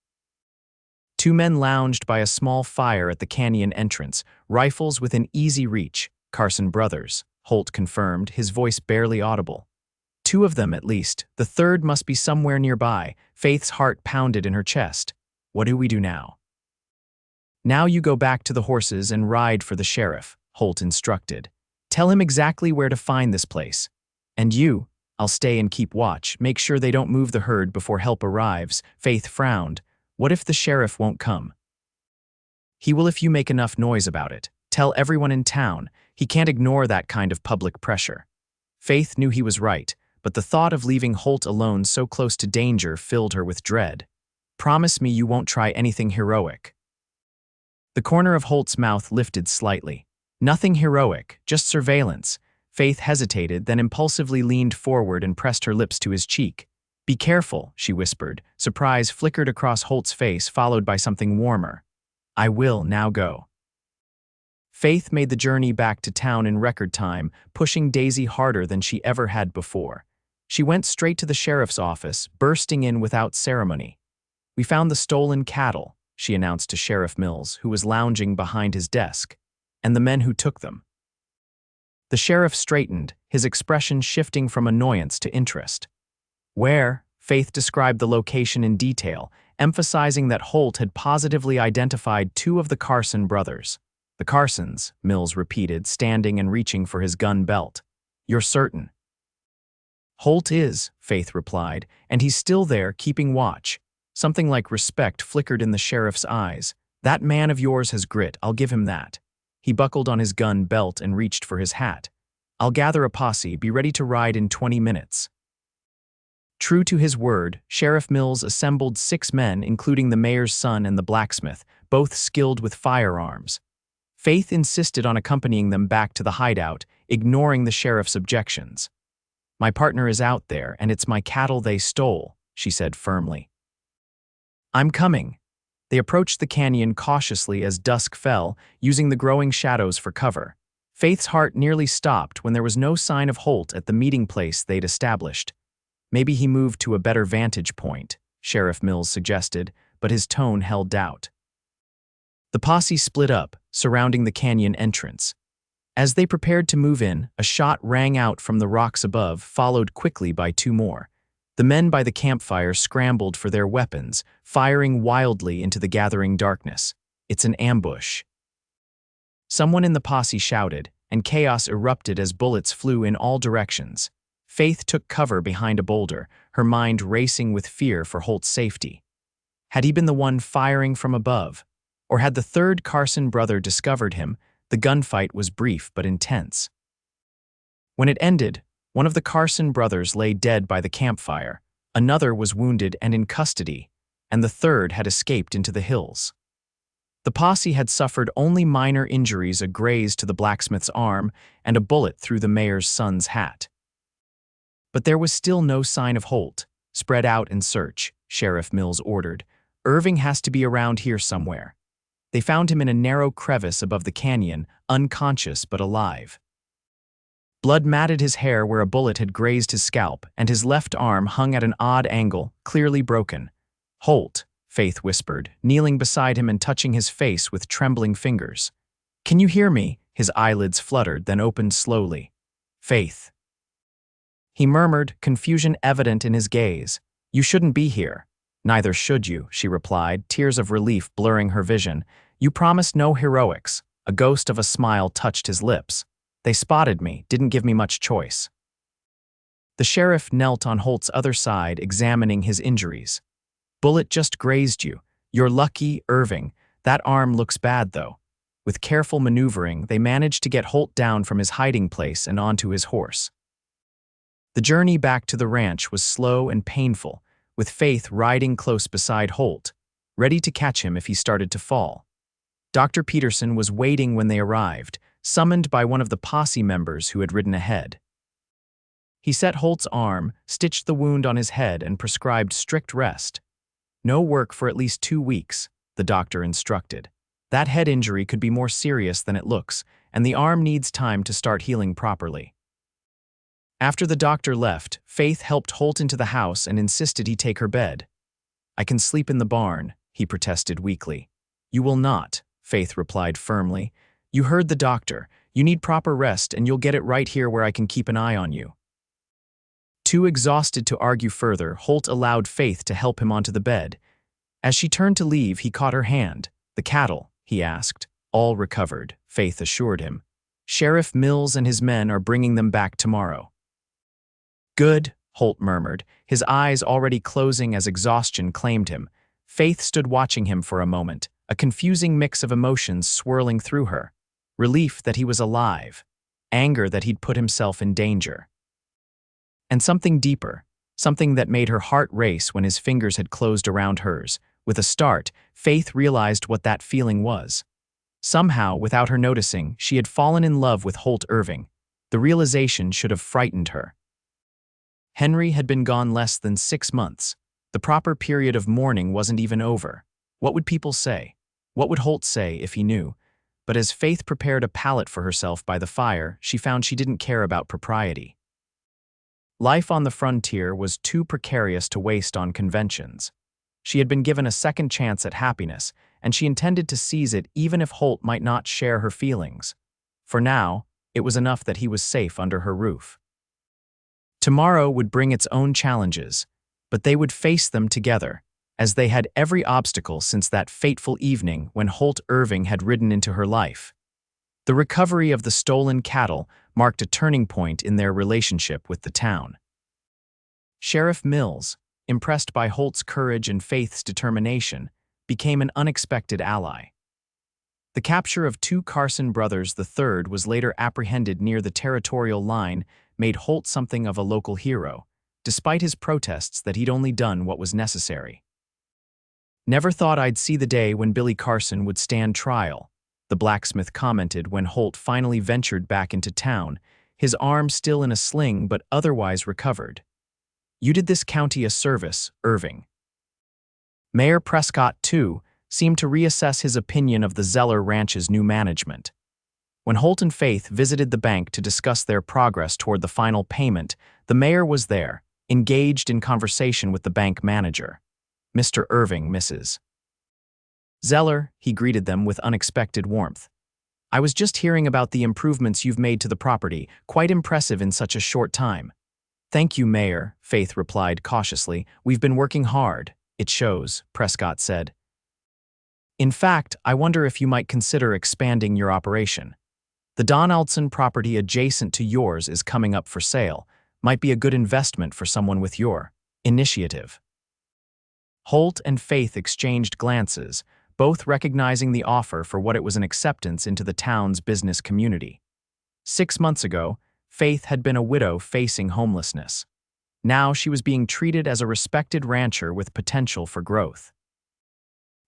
Two men lounged by a small fire at the canyon entrance, rifles within easy reach. Carson brothers, Holt confirmed, his voice barely audible. Two of them, at least. The third must be somewhere nearby. Faith's heart pounded in her chest. What do we do now? Now you go back to the horses and ride for the sheriff, Holt instructed. Tell him exactly where to find this place. And you, I'll stay and keep watch. Make sure they don't move the herd before help arrives. Faith frowned. What if the sheriff won't come? He will if you make enough noise about it. Tell everyone in town. He can't ignore that kind of public pressure. Faith knew he was right, but the thought of leaving Holt alone so close to danger filled her with dread. Promise me you won't try anything heroic. The corner of Holt's mouth lifted slightly. Nothing heroic, just surveillance. Faith hesitated, then impulsively leaned forward and pressed her lips to his cheek. Be careful, she whispered. Surprise flickered across Holt's face, followed by something warmer. I will now go. Faith made the journey back to town in record time, pushing Daisy harder than she ever had before. She went straight to the sheriff's office, bursting in without ceremony. We found the stolen cattle, she announced to Sheriff Mills, who was lounging behind his desk, and the men who took them. The sheriff straightened, his expression shifting from annoyance to interest. Where? Faith described the location in detail, emphasizing that Holt had positively identified two of the Carson brothers. The Carsons, Mills repeated, standing and reaching for his gun belt. You're certain? Holt is, Faith replied, and he's still there, keeping watch. Something like respect flickered in the sheriff's eyes. That man of yours has grit, I'll give him that. He buckled on his gun belt and reached for his hat. I'll gather a posse, be ready to ride in 20 minutes. True to his word, Sheriff Mills assembled 6 men, including the mayor's son and the blacksmith, both skilled with firearms. Faith insisted on accompanying them back to the hideout, ignoring the sheriff's objections. My partner is out there, and it's my cattle they stole, she said firmly. I'm coming. They approached the canyon cautiously as dusk fell, using the growing shadows for cover. Faith's heart nearly stopped when there was no sign of Holt at the meeting place they'd established. Maybe he moved to a better vantage point, Sheriff Mills suggested, but his tone held doubt. The posse split up, surrounding the canyon entrance. As they prepared to move in, a shot rang out from the rocks above, followed quickly by 2 more. The men by the campfire scrambled for their weapons, firing wildly into the gathering darkness. It's an ambush. Someone in the posse shouted, and chaos erupted as bullets flew in all directions. Faith took cover behind a boulder, her mind racing with fear for Holt's safety. Had he been the one firing from above? Or had the third Carson brother discovered him? The gunfight was brief but intense. When it ended, one of the Carson brothers lay dead by the campfire, another was wounded and in custody, and the third had escaped into the hills. The posse had suffered only minor injuries, a graze to the blacksmith's arm and a bullet through the mayor's son's hat. But there was still no sign of Holt. Spread out and search, Sheriff Mills ordered. Irving has to be around here somewhere. They found him in a narrow crevice above the canyon, unconscious but alive. Blood matted his hair where a bullet had grazed his scalp, and his left arm hung at an odd angle, clearly broken. Holt, Faith whispered, kneeling beside him and touching his face with trembling fingers. Can you hear me? His eyelids fluttered, then opened slowly. Faith. He murmured, confusion evident in his gaze. You shouldn't be here. Neither should you, she replied, tears of relief blurring her vision. You promised no heroics. A ghost of a smile touched his lips. They spotted me, didn't give me much choice. The sheriff knelt on Holt's other side, examining his injuries. Bullet just grazed you. You're lucky, Irving. That arm looks bad, though. With careful maneuvering, they managed to get Holt down from his hiding place and onto his horse. The journey back to the ranch was slow and painful, with Faith riding close beside Holt, ready to catch him if he started to fall. Dr. Peterson was waiting when they arrived, summoned by one of the posse members who had ridden ahead. He set Holt's arm, stitched the wound on his head, and prescribed strict rest. No work for at least 2 weeks, the doctor instructed. That head injury could be more serious than it looks, and the arm needs time to start healing properly. After the doctor left, Faith helped Holt into the house and insisted he take her bed. I can sleep in the barn, he protested weakly. You will not, Faith replied firmly. You heard the doctor. You need proper rest, and you'll get it right here where I can keep an eye on you. Too exhausted to argue further, Holt allowed Faith to help him onto the bed. As she turned to leave, he caught her hand. The cattle, he asked. All recovered, Faith assured him. Sheriff Mills and his men are bringing them back tomorrow. Good, Holt murmured, his eyes already closing as exhaustion claimed him. Faith stood watching him for a moment, a confusing mix of emotions swirling through her. Relief that he was alive, anger that he'd put himself in danger. And something deeper, something that made her heart race when his fingers had closed around hers. With a start, Faith realized what that feeling was. Somehow, without her noticing, she had fallen in love with Holt Irving. The realization should have frightened her. Henry had been gone less than 6 months. The proper period of mourning wasn't even over. What would people say? What would Holt say if he knew? But as Faith prepared a pallet for herself by the fire, she found she didn't care about propriety. Life on the frontier was too precarious to waste on conventions. She had been given a second chance at happiness, and she intended to seize it even if Holt might not share her feelings. For now, it was enough that he was safe under her roof. Tomorrow would bring its own challenges, but they would face them together, as they had every obstacle since that fateful evening when Holt Irving had ridden into her life. The recovery of the stolen cattle marked a turning point in their relationship with the town. Sheriff Mills, impressed by Holt's courage and Faith's determination, became an unexpected ally. The capture of 2 Carson brothers III was later apprehended near the territorial line made Holt something of a local hero, despite his protests that he'd only done what was necessary. Never thought I'd see the day when Billy Carson would stand trial, the blacksmith commented when Holt finally ventured back into town, his arm still in a sling but otherwise recovered. You did this county a service, Irving. Mayor Prescott, too, seemed to reassess his opinion of the Zeller Ranch's new management. When Holt and Faith visited the bank to discuss their progress toward the final payment, the mayor was there, engaged in conversation with the bank manager. Mr. Irving, Mrs. Zeller, he greeted them with unexpected warmth. I was just hearing about the improvements you've made to the property, quite impressive in such a short time. Thank you, Mayor, Faith replied cautiously. We've been working hard. It shows, Prescott said. In fact, I wonder if you might consider expanding your operation. The Donaldson property adjacent to yours is coming up for sale. Might be a good investment for someone with your initiative. Holt and Faith exchanged glances, both recognizing the offer for what it was, an acceptance into the town's business community. 6 months ago, Faith had been a widow facing homelessness. Now she was being treated as a respected rancher with potential for growth.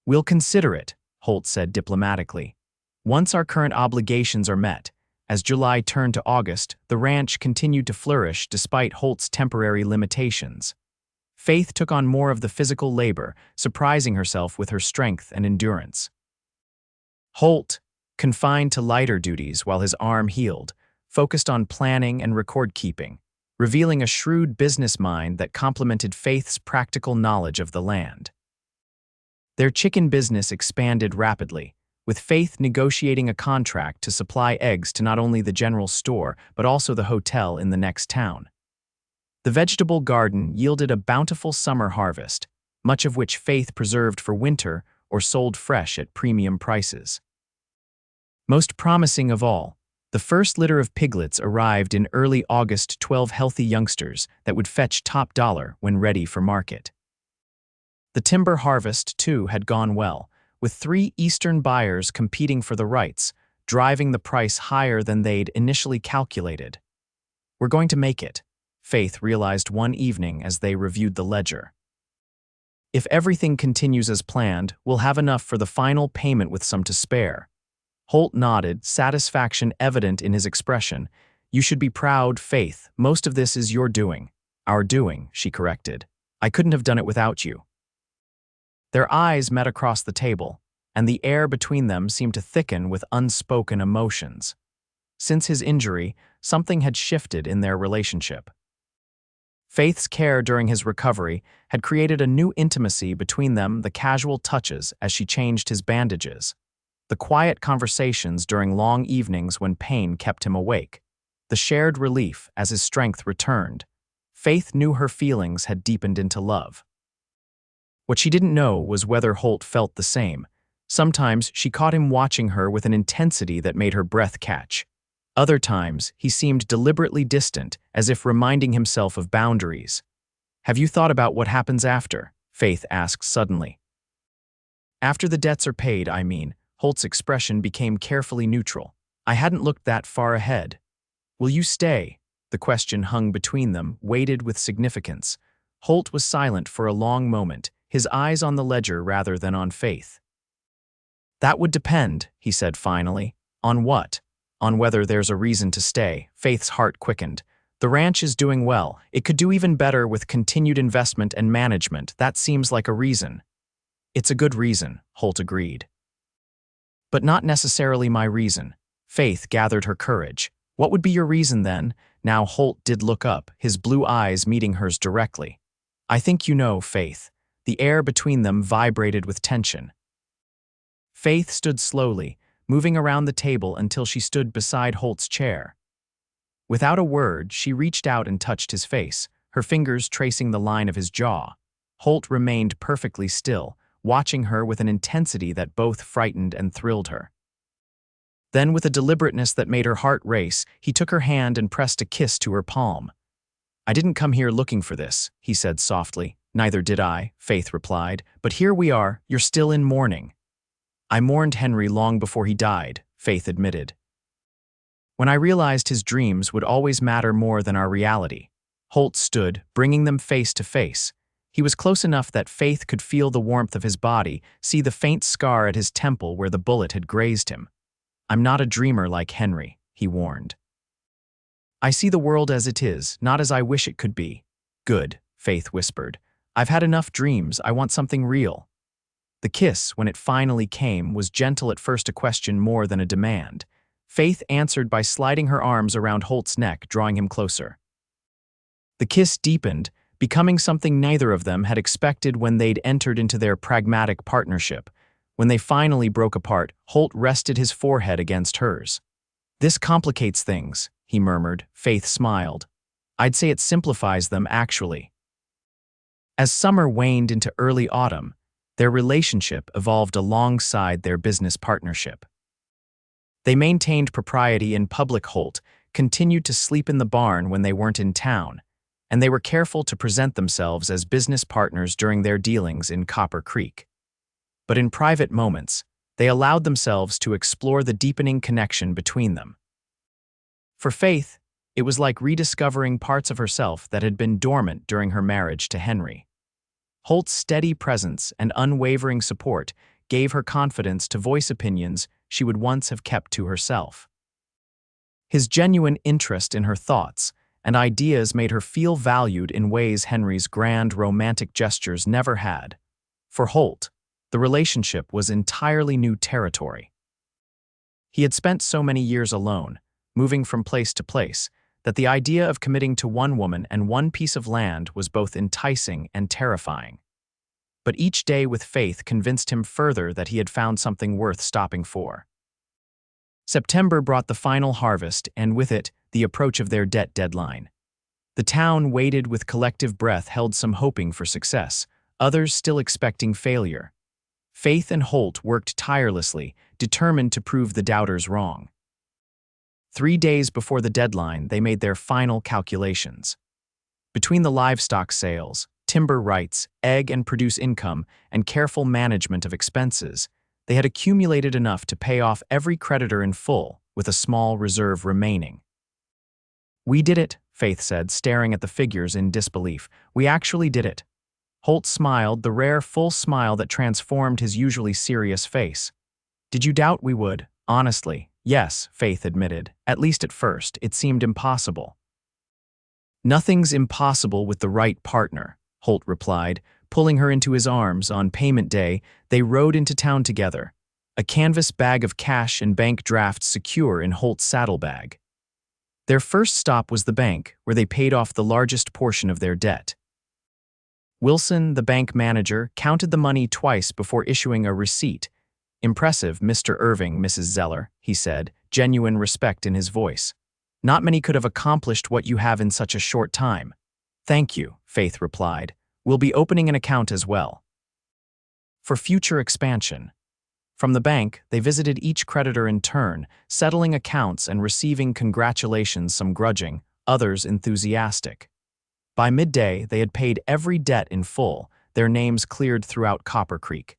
We'll consider it, Holt said diplomatically. Once our current obligations are met. As July turned to August, the ranch continued to flourish despite Holt's temporary limitations. Faith took on more of the physical labor, surprising herself with her strength and endurance. Holt, confined to lighter duties while his arm healed, focused on planning and record-keeping, revealing a shrewd business mind that complemented Faith's practical knowledge of the land. Their chicken business expanded rapidly, with Faith negotiating a contract to supply eggs to not only the general store but also the hotel in the next town. The vegetable garden yielded a bountiful summer harvest, much of which Faith preserved for winter or sold fresh at premium prices. Most promising of all, the first litter of piglets arrived in early August, 12 healthy youngsters that would fetch top dollar when ready for market. The timber harvest, too, had gone well, with 3 Eastern buyers competing for the rights, driving the price higher than they'd initially calculated. We're going to make it, Faith realized one evening as they reviewed the ledger. If everything continues as planned, we'll have enough for the final payment with some to spare. Holt nodded, satisfaction evident in his expression. You should be proud, Faith. Most of this is your doing. Our doing, she corrected. I couldn't have done it without you. Their eyes met across the table, and the air between them seemed to thicken with unspoken emotions. Since his injury, something had shifted in their relationship. Faith's care during his recovery had created a new intimacy between them, the casual touches as she changed his bandages, the quiet conversations during long evenings when pain kept him awake, the shared relief as his strength returned. Faith knew her feelings had deepened into love. What she didn't know was whether Holt felt the same. Sometimes she caught him watching her with an intensity that made her breath catch. Other times, he seemed deliberately distant, as if reminding himself of boundaries. "Have you thought about what happens after?" Faith asked suddenly. "After the debts are paid, I mean." Holt's expression became carefully neutral. "I hadn't looked that far ahead." "Will you stay?" The question hung between them, weighted with significance. Holt was silent for a long moment, his eyes on the ledger rather than on Faith. "That would depend," he said finally. "On what?" "On whether there's a reason to stay." Faith's heart quickened. "The ranch is doing well. It could do even better with continued investment and management. That seems like a reason." "It's a good reason," Holt agreed. "But not necessarily my reason." Faith gathered her courage. "What would be your reason then?" Now Holt did look up, his blue eyes meeting hers directly. "I think you know, Faith." The air between them vibrated with tension. Faith stood slowly, moving around the table until she stood beside Holt's chair. Without a word, she reached out and touched his face, her fingers tracing the line of his jaw. Holt remained perfectly still, watching her with an intensity that both frightened and thrilled her. Then, with a deliberateness that made her heart race, he took her hand and pressed a kiss to her palm. "I didn't come here looking for this," he said softly. "Neither did I," Faith replied. "But here we are, you're still in mourning." "I mourned Henry long before he died," Faith admitted. "When I realized his dreams would always matter more than our reality." Holt stood, bringing them face to face. He was close enough that Faith could feel the warmth of his body, see the faint scar at his temple where the bullet had grazed him. "I'm not a dreamer like Henry," he warned. "I see the world as it is, not as I wish it could be." "Good," Faith whispered. "I've had enough dreams, I want something real." The kiss, when it finally came, was gentle at first, a question more than a demand. Faith answered by sliding her arms around Holt's neck, drawing him closer. The kiss deepened, becoming something neither of them had expected when they'd entered into their pragmatic partnership. When they finally broke apart, Holt rested his forehead against hers. "This complicates things," he murmured. Faith smiled. "I'd say it simplifies them, actually." As summer waned into early autumn, their relationship evolved alongside their business partnership. They maintained propriety in public. Holt continued to sleep in the barn when they weren't in town, and they were careful to present themselves as business partners during their dealings in Copper Creek. But in private moments, they allowed themselves to explore the deepening connection between them. For Faith, it was like rediscovering parts of herself that had been dormant during her marriage to Henry. Holt's steady presence and unwavering support gave her confidence to voice opinions she would once have kept to herself. His genuine interest in her thoughts and ideas made her feel valued in ways Henry's grand romantic gestures never had. For Holt, the relationship was entirely new territory. He had spent so many years alone, moving from place to place, that the idea of committing to one woman and one piece of land was both enticing and terrifying. But each day with Faith convinced him further that he had found something worth stopping for. September brought the final harvest, and with it, the approach of their debt deadline. The town waited with collective breath, held some hoping for success, others still expecting failure. Faith and Holt worked tirelessly, determined to prove the doubters wrong. 3 days before the deadline, they made their final calculations. Between the livestock sales, timber rights, egg and produce income, and careful management of expenses, they had accumulated enough to pay off every creditor in full, with a small reserve remaining. "We did it," Faith said, staring at the figures in disbelief. "We actually did it." Holt smiled, the rare, full smile that transformed his usually serious face. "Did you doubt we would?" "Honestly, yes," Faith admitted. "At least at first, it seemed impossible." "Nothing's impossible with the right partner," Holt replied, pulling her into his arms. On payment day, they rode into town together, a canvas bag of cash and bank drafts secure in Holt's saddlebag. Their first stop was the bank, where they paid off the largest portion of their debt. Wilson, the bank manager, counted the money twice before issuing a receipt. "Impressive, Mr. Irving, Mrs. Zeller," he said, genuine respect in his voice. "Not many could have accomplished what you have in such a short time." "Thank you," Faith replied. "We'll be opening an account as well." For future expansion. From the bank, they visited each creditor in turn, settling accounts and receiving congratulations, some grudging, others enthusiastic. By midday, they had paid every debt in full, their names cleared throughout Copper Creek.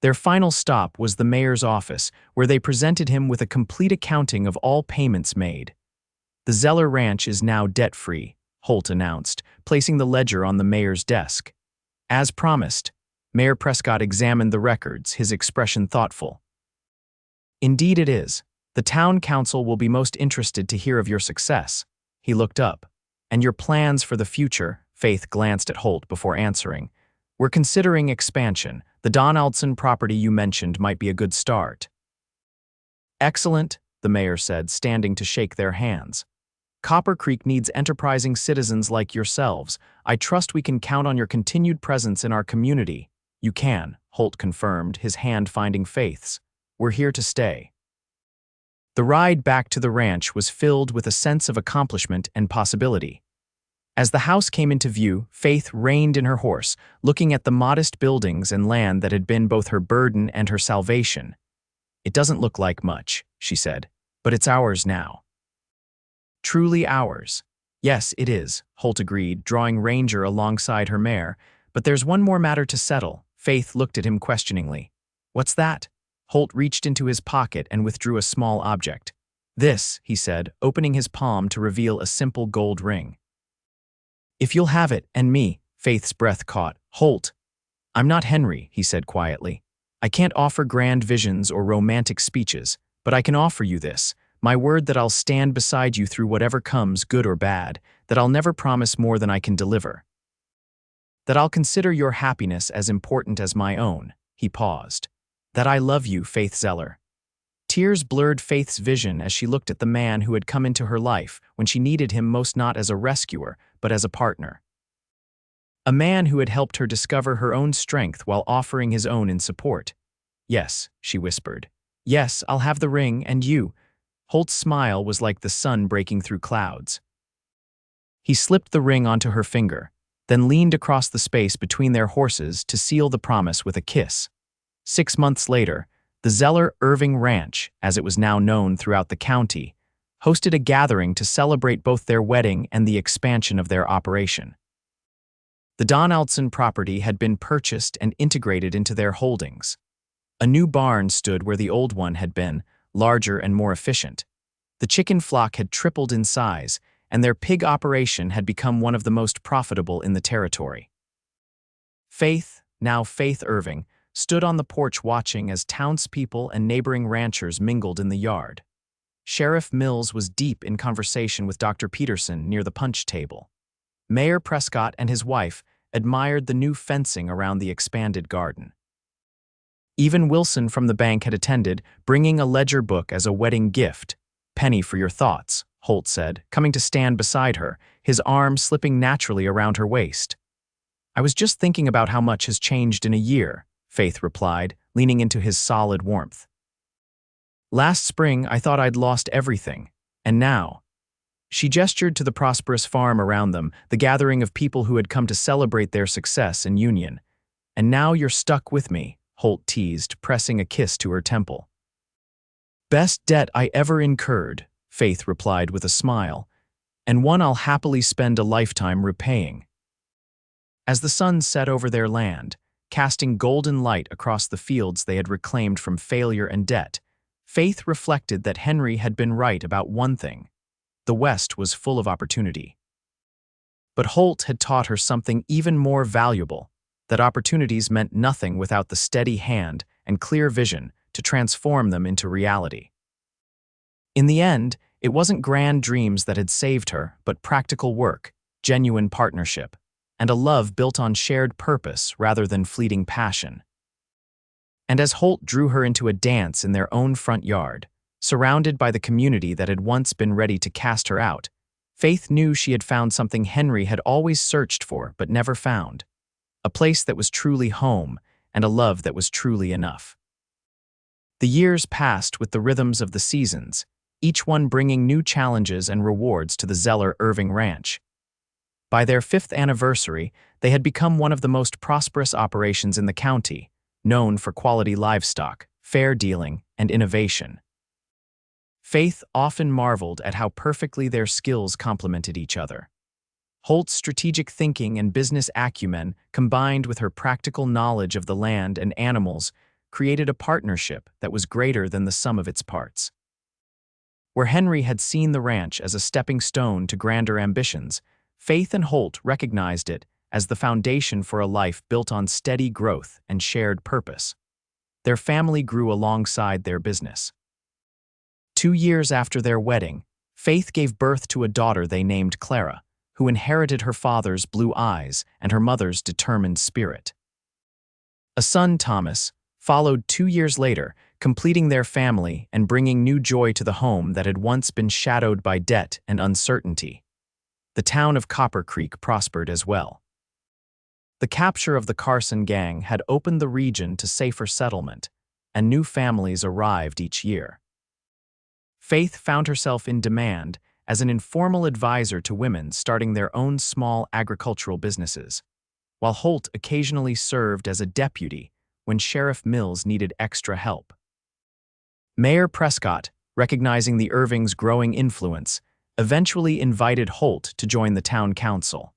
Their final stop was the mayor's office, where they presented him with a complete accounting of all payments made. "The Zeller Ranch is now debt-free," Holt announced, placing the ledger on the mayor's desk. As promised, Mayor Prescott examined the records, his expression thoughtful. "Indeed it is. The town council will be most interested to hear of your success." He looked up. "And your plans for the future?" Faith glanced at Holt before answering. "We're considering expansion. The Donaldson property you mentioned might be a good start." "Excellent," the mayor said, standing to shake their hands. "Copper Creek needs enterprising citizens like yourselves. I trust we can count on your continued presence in our community." "You can," Holt confirmed, his hand finding Faith's. "We're here to stay." The ride back to the ranch was filled with a sense of accomplishment and possibility. As the house came into view, Faith reined in her horse, looking at the modest buildings and land that had been both her burden and her salvation. "It doesn't look like much," she said, "but it's ours now." "Truly ours." "Yes, it is," Holt agreed, drawing Ranger alongside her mare. "But there's one more matter to settle." Faith looked at him questioningly. "What's that?" Holt reached into his pocket and withdrew a small object. "This," he said, opening his palm to reveal a simple gold ring. "If you'll have it, and me," Faith's breath caught. "Holt." "I'm not Henry," he said quietly. "I can't offer grand visions or romantic speeches, but I can offer you this, my word that I'll stand beside you through whatever comes, good or bad, that I'll never promise more than I can deliver. That I'll consider your happiness as important as my own." He paused. "That I love you, Faith Zeller." Tears blurred Faith's vision as she looked at the man who had come into her life when she needed him most, not as a rescuer, but as a partner. A man who had helped her discover her own strength while offering his own in support. "Yes," she whispered. "Yes, I'll have the ring, and you." Holt's smile was like the sun breaking through clouds. He slipped the ring onto her finger, then leaned across the space between their horses to seal the promise with a kiss. 6 months later, the Zeller Irving Ranch, as it was now known throughout the county, hosted a gathering to celebrate both their wedding and the expansion of their operation. The Donaldson property had been purchased and integrated into their holdings. A new barn stood where the old one had been, larger and more efficient. The chicken flock had tripled in size, and their pig operation had become one of the most profitable in the territory. Faith, now Faith Irving, stood on the porch watching as townspeople and neighboring ranchers mingled in the yard. Sheriff Mills was deep in conversation with Dr. Peterson near the punch table. Mayor Prescott and his wife admired the new fencing around the expanded garden. Even Wilson from the bank had attended, bringing a ledger book as a wedding gift. "Penny for your thoughts," Holt said, coming to stand beside her, his arm slipping naturally around her waist. "I was just thinking about how much has changed in a year," Faith replied, leaning into his solid warmth. "Last spring, I thought I'd lost everything. And now—" She gestured to the prosperous farm around them, the gathering of people who had come to celebrate their success and union. "And now you're stuck with me," Holt teased, pressing a kiss to her temple. "Best debt I ever incurred," Faith replied with a smile, "and one I'll happily spend a lifetime repaying." As the sun set over their land, casting golden light across the fields they had reclaimed from failure and debt, Faith reflected that Henry had been right about one thing: the West was full of opportunity. But Holt had taught her something even more valuable, that opportunities meant nothing without the steady hand and clear vision to transform them into reality. In the end, it wasn't grand dreams that had saved her, but practical work, genuine partnership, and a love built on shared purpose rather than fleeting passion. And as Holt drew her into a dance in their own front yard, Surrounded by the community that had once been ready to cast her out, Faith knew she had found something Henry had always searched for but never found. A place that was truly home and a love that was truly enough. The years passed with the rhythms of the seasons, each one bringing new challenges and rewards to the Zeller Irving Ranch. By their 5th anniversary, they had become one of the most prosperous operations in the county, known for quality livestock, fair dealing, and innovation. Faith often marveled at how perfectly their skills complemented each other. Holt's strategic thinking and business acumen, combined with her practical knowledge of the land and animals, created a partnership that was greater than the sum of its parts. Where Henry had seen the ranch as a stepping stone to grander ambitions, Faith and Holt recognized it as the foundation for a life built on steady growth and shared purpose. Their family grew alongside their business. 2 years after their wedding, Faith gave birth to a daughter they named Clara, who inherited her father's blue eyes and her mother's determined spirit. A son, Thomas, followed 2 years later, completing their family and bringing new joy to the home that had once been shadowed by debt and uncertainty. The town of Copper Creek prospered as well. The capture of the Carson gang had opened the region to safer settlement, and new families arrived each year. Faith found herself in demand as an informal advisor to women starting their own small agricultural businesses, while Holt occasionally served as a deputy when Sheriff Mills needed extra help. Mayor Prescott, recognizing the Irvings' growing influence, eventually invited Holt to join the town council.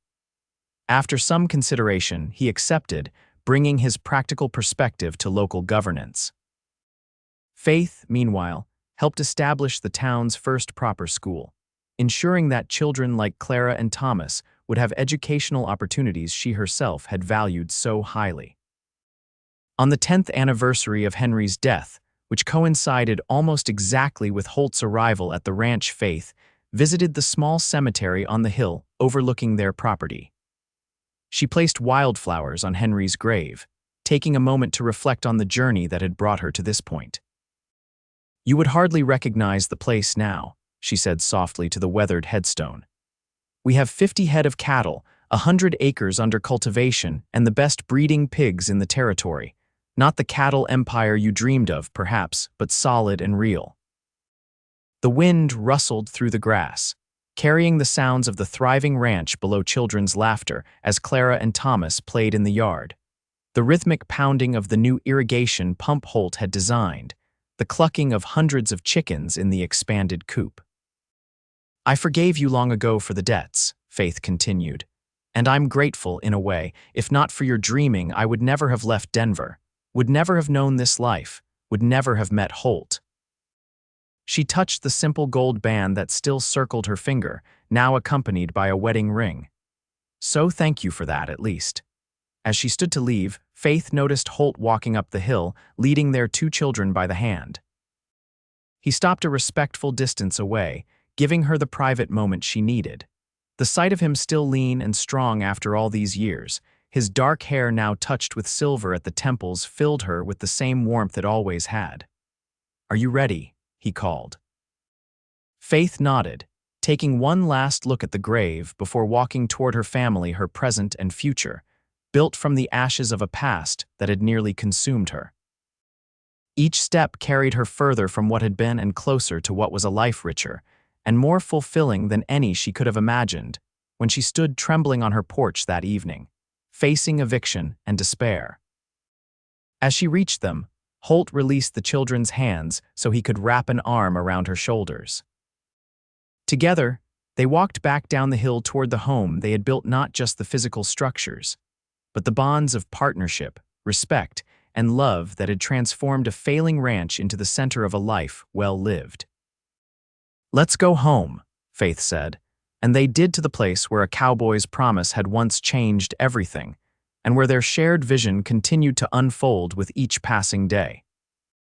After some consideration, he accepted, bringing his practical perspective to local governance. Faith, meanwhile, helped establish the town's first proper school, ensuring that children like Clara and Thomas would have educational opportunities she herself had valued so highly. On the 10th anniversary of Henry's death, which coincided almost exactly with Holt's arrival at the ranch, Faith visited the small cemetery on the hill overlooking their property. She placed wildflowers on Henry's grave, taking a moment to reflect on the journey that had brought her to this point. "You would hardly recognize the place now," she said softly to the weathered headstone. "We have 50 head of cattle, 100 acres under cultivation, and the best breeding pigs in the territory. Not the cattle empire you dreamed of, perhaps, but solid and real." The wind rustled through the grass, carrying the sounds of the thriving ranch below children's laughter as Clara and Thomas played in the yard. The rhythmic pounding of the new irrigation pump Holt had designed, the clucking of hundreds of chickens in the expanded coop. "I forgave you long ago for the debts," Faith continued, "and I'm grateful in a way. If not for your dreaming, I would never have left Denver, would never have known this life, would never have met Holt." She touched the simple gold band that still circled her finger, now accompanied by a wedding ring. "So thank you for that, at least." As she stood to leave, Faith noticed Holt walking up the hill, leading their 2 children by the hand. He stopped a respectful distance away, giving her the private moment she needed. The sight of him still lean and strong after all these years, his dark hair now touched with silver at the temples, filled her with the same warmth it always had. "Are you ready?" he called. Faith nodded, taking one last look at the grave before walking toward her family, her present and future, built from the ashes of a past that had nearly consumed her. Each step carried her further from what had been and closer to what was a life richer and more fulfilling than any she could have imagined when she stood trembling on her porch that evening, facing eviction and despair. As she reached them, Holt released the children's hands so he could wrap an arm around her shoulders. Together, they walked back down the hill toward the home they had built, not just the physical structures, but the bonds of partnership, respect, and love that had transformed a failing ranch into the center of a life well lived. "Let's go home," Faith said, and they did, to the place where a cowboy's promise had once changed everything, and where their shared vision continued to unfold with each passing day.